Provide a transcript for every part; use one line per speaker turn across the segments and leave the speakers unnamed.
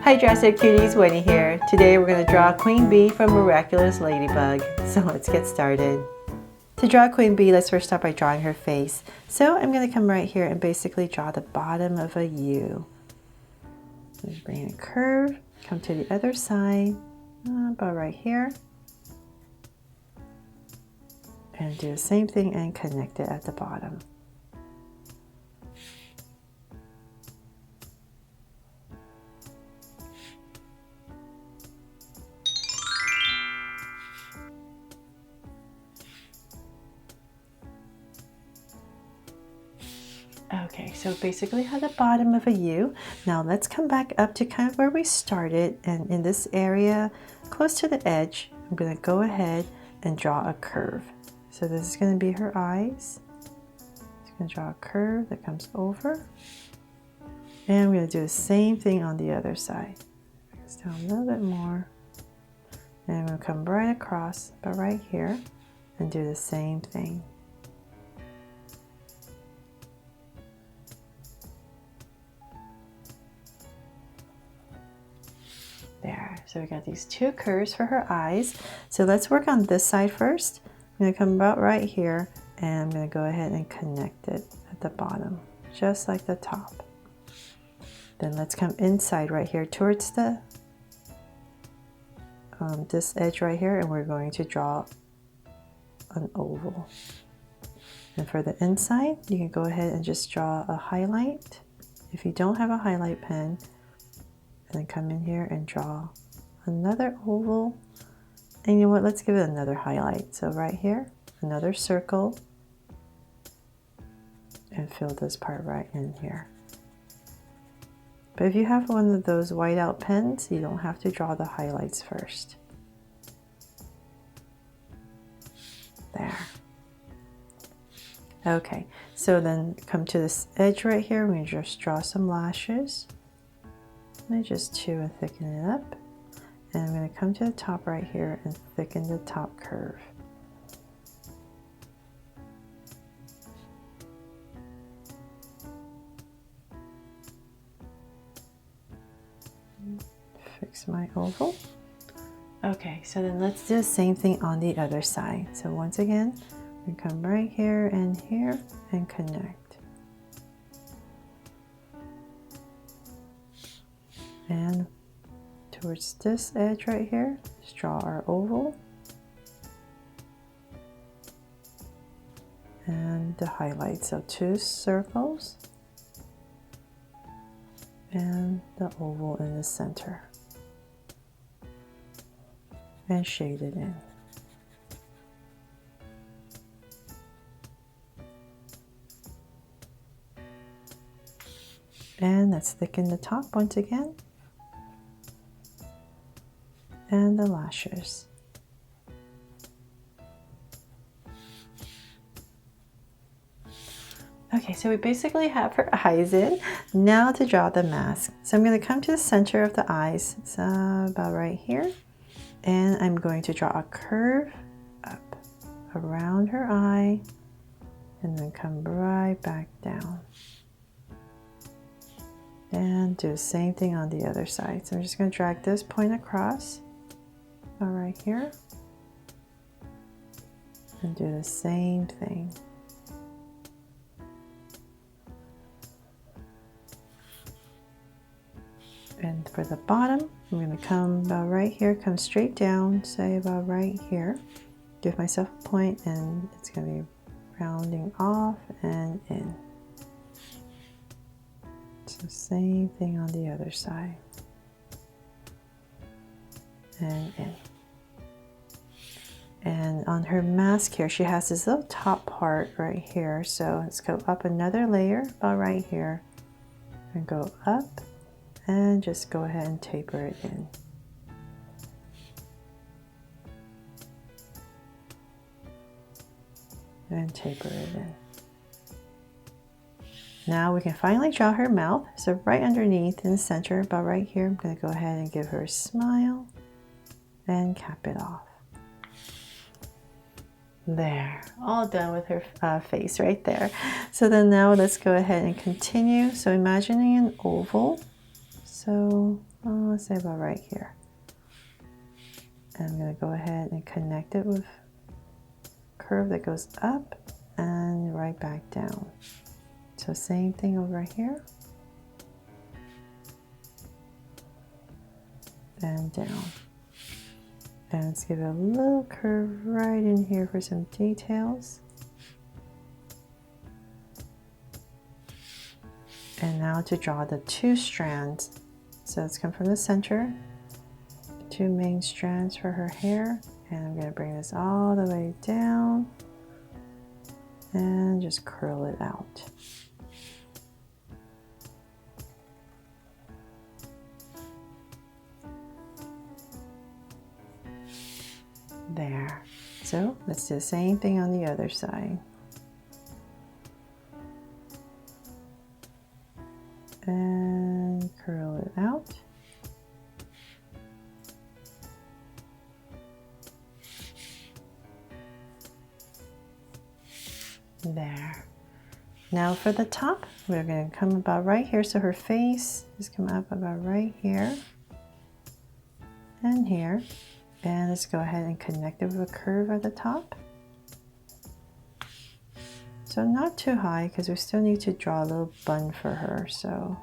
Hi Dresser Cuties, Winnie here. Today we're going to draw Queen Bee from Miraculous Ladybug. So let's get started. To draw Queen Bee, let's first start by drawing her face. So I'm going to come right here and basically draw the bottom of a U. Just bring a curve, come to the other side, about right here. And do the same thing and connect it at the bottom. Okay, so basically have the bottom of a U. Now let's come back up to kind of where we started, and in this area close to the edge I'm going to go ahead and draw a curve. So this is going to be her eyes. Just going to draw a curve that comes over, and we're going to do the same thing on the other side. Bring this down a little bit more, and I'm going to come right across about right here and do the same thing. There, so we got these two curves for her eyes. So let's work on this side first. I'm going to come about right here and I'm going to go ahead and connect it at the bottom, just like the top. Then let's come inside right here towards the this edge right here, and we're going to draw an oval. And for the inside, you can go ahead and just draw a highlight. If you don't have a highlight pen, and then come in here and draw another oval, and you know what, let's give it another highlight. So right here, another circle, and fill this part right in here. But if you have one of those whiteout pens, you don't have to draw the highlights first. There. Okay, so then come to this edge right here, we just draw some lashes. I'm going to just chew and thicken it up, and I'm going to come to the top right here and thicken the top curve. Fix my oval. Okay, so then let's do the same thing on the other side. So once again, we come right here and connect. And towards this edge right here, just draw our oval and the highlight. So two circles and the oval in the center, and shade it in. And let's thicken the top once again, and the lashes. Okay, so we basically have her eyes in. Now to draw the mask. So I'm going to come to the center of the eyes, so about right here, and I'm going to draw a curve up around her eye, and then come right back down. And do the same thing on the other side. So I'm just going to drag this point across, right here, and do the same thing. And for the bottom, I'm going to come about right here, come straight down, say about right here, give myself a point, and it's going to be rounding off and in. So same thing on the other side, and in. And on her mask here, she has this little top part right here. So let's go up another layer about right here, and go up, and just go ahead and taper it in. And taper it in. Now we can finally draw her mouth. So right underneath in the center, about right here, I'm going to go ahead and give her a smile and cap it off. There, all done with her face right there. So then now let's go ahead and continue. So imagining an oval. So let's say about right here. And I'm going to go ahead and connect it with a curve that goes up and right back down. So same thing over here and down. And let's give it a little curve right in here for some details. And now to draw the two strands. So let's come from the center, the two main strands for her hair. And I'm going to bring this all the way down and just curl it out. There. So let's do the same thing on the other side. And curl it out. There. Now for the top, we're going to come about right here. So her face is coming up about right here and here. And let's go ahead and connect it with a curve at the top. So not too high because we still need to draw a little bun for her. So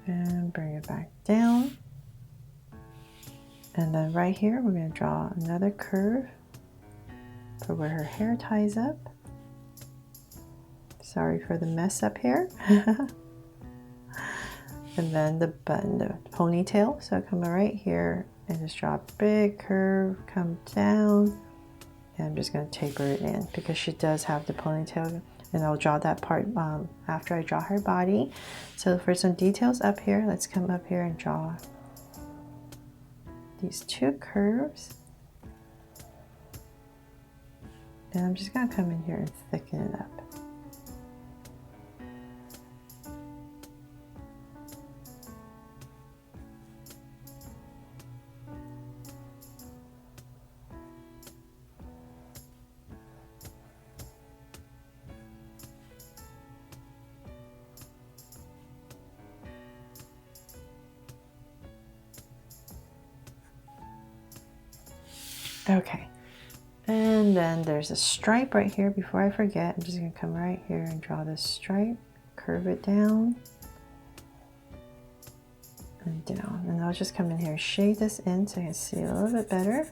and bring it back down. And then right here, we're going to draw another curve for where her hair ties up. Sorry for the mess up here. And then the bun, the ponytail. So come right here and just draw a big curve, come down. And I'm just going to taper it in because she does have the ponytail. And I'll draw that part after I draw her body. So for some details up here, let's come up here and draw these two curves. And I'm just going to come in here and thicken it up. Okay, and then there's a stripe right here. Before I forget, I'm just going to come right here and draw this stripe, curve it down and down. And I'll just come in here and shade this in so I can see a little bit better.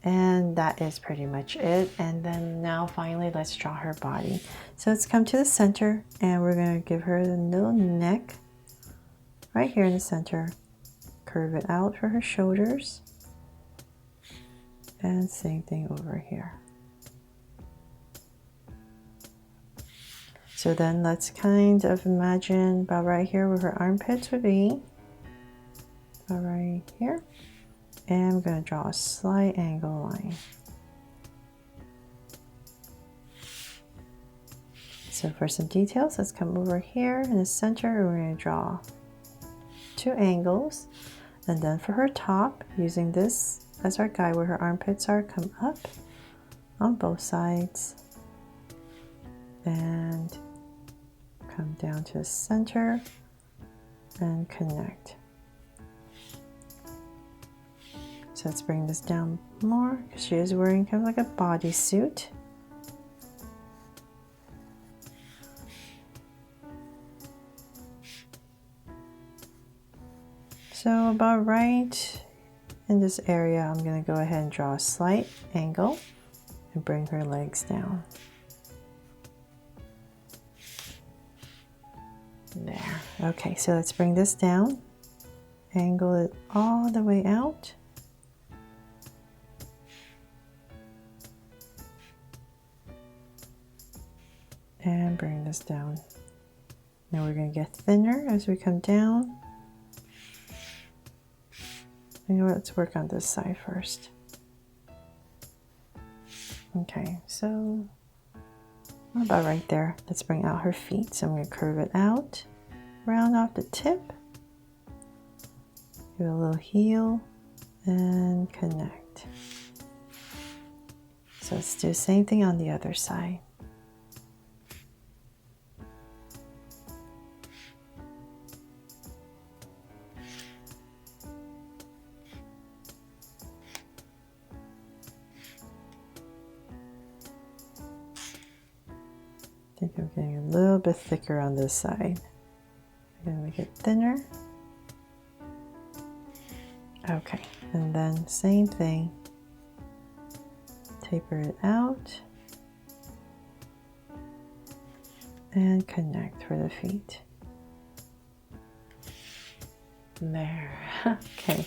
And that is pretty much it. And then now finally, let's draw her body. So let's come to the center and we're going to give her the little neck. Right here in the center, curve it out for her shoulders, and same thing over here. So then let's kind of imagine about right here where her armpits would be, about right here, and I'm going to draw a slight angle line. So for some details, let's come over here in the center and we're going to draw two angles, and then for her top, using this as our guide where her armpits are, come up on both sides and come down to the center and connect. So let's bring this down more because she is wearing kind of like a bodysuit. So about right in this area, I'm going to go ahead and draw a slight angle and bring her legs down. There. Okay, so let's bring this down, angle it all the way out. And bring this down. Now we're going to get thinner as we come down. You know what, let's work on this side first. Okay, so about right there. Let's bring out her feet. So I'm going to curve it out, round off the tip, give it a little heel, and connect. Perfect. So let's do the same thing on the other side. I think I'm getting a little bit thicker on this side. I'm going to make it thinner. Okay, and then same thing. Taper it out. And connect for the feet. There. Okay.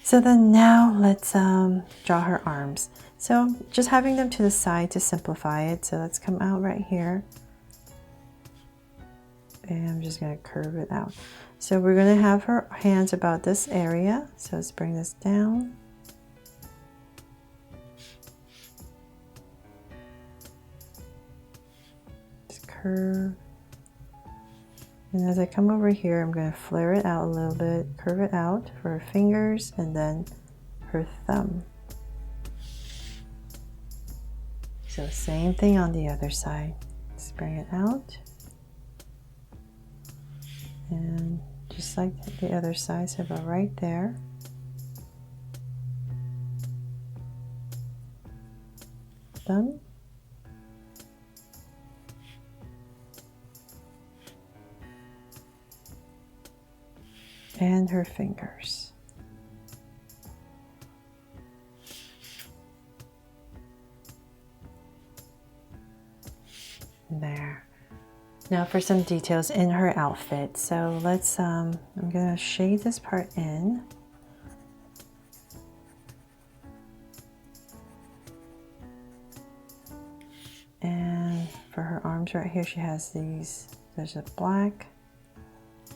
So then now let's draw her arms. So just having them to the side to simplify it. So let's come out right here. And I'm just going to curve it out. So we're going to have her hands about this area. So let's bring this down. Just curve. And as I come over here, I'm going to flare it out a little bit, curve it out for her fingers and then her thumb. So same thing on the other side. Let's bring it out. And just like the other side, so about right there. Thumb. And her fingers. There. Now for some details in her outfit. So let's, I'm gonna shade this part in. And for her arms right here, she has these, there's a black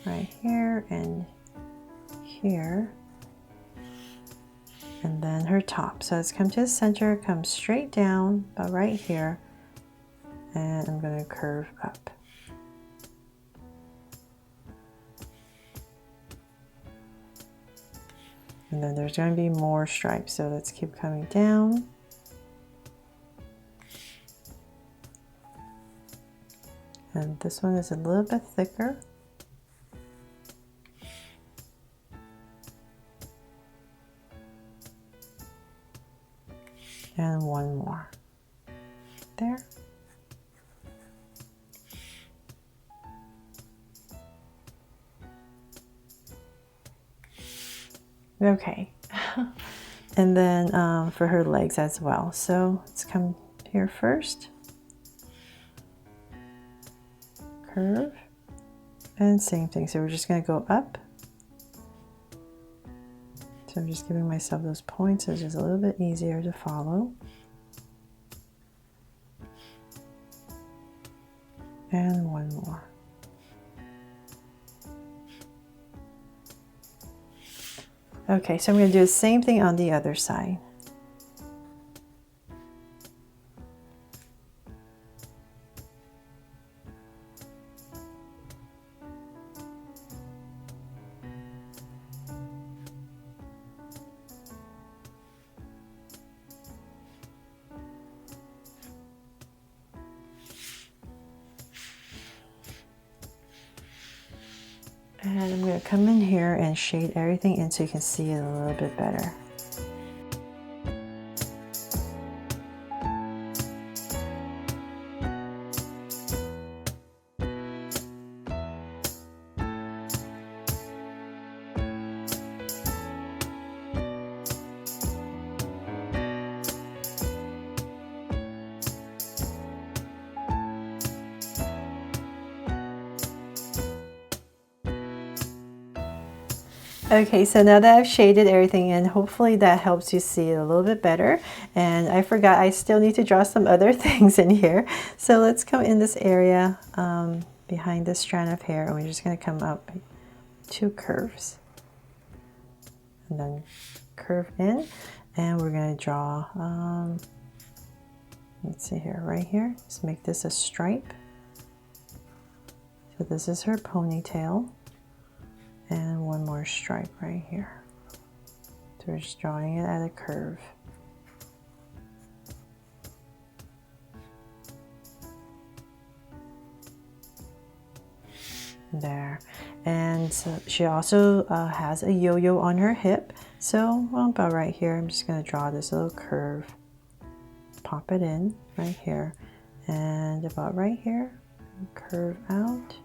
right here and here. And then her top. So let's come to the center, come straight down, about right here. And I'm gonna curve up. And then there's going to be more stripes, so let's keep coming down. And this one is a little bit thicker. And one more. There. Okay, and then for her legs as well. So let's come here first, curve, and same thing. So we're just going to go up. So I'm just giving myself those points so it's just a little bit easier to follow. And one more. Okay, so I'm going to do the same thing on the other side. And I'm going to come in here and shade everything in so you can see it a little bit better. Okay, so now that I've shaded everything in, hopefully that helps you see it a little bit better. And I forgot, I still need to draw some other things in here. So let's come in this area behind this strand of hair, and we're just going to come up 2 curves. And then curve in, and we're going to draw, let's see here, right here. Let's make this a stripe. So this is her ponytail. And one more stripe right here. So So we're just drawing it at a curve. There. And so she also has a yo-yo on her hip. So about right here, I'm just going to draw this little curve. Pop it in right here. And about right here, curve out.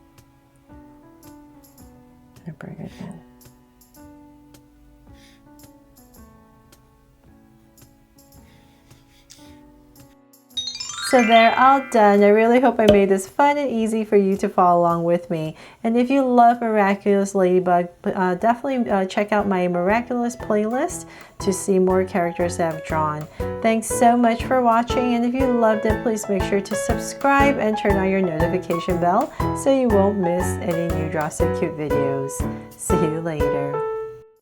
And bring it in. So they're all done. I really hope I made this fun and easy for you to follow along with me. And if you love Miraculous Ladybug, definitely check out my Miraculous playlist to see more characters that I've drawn. Thanks so much for watching, and if you loved it, please make sure to subscribe and turn on your notification bell so you won't miss any new Draw So Cute videos. See you later.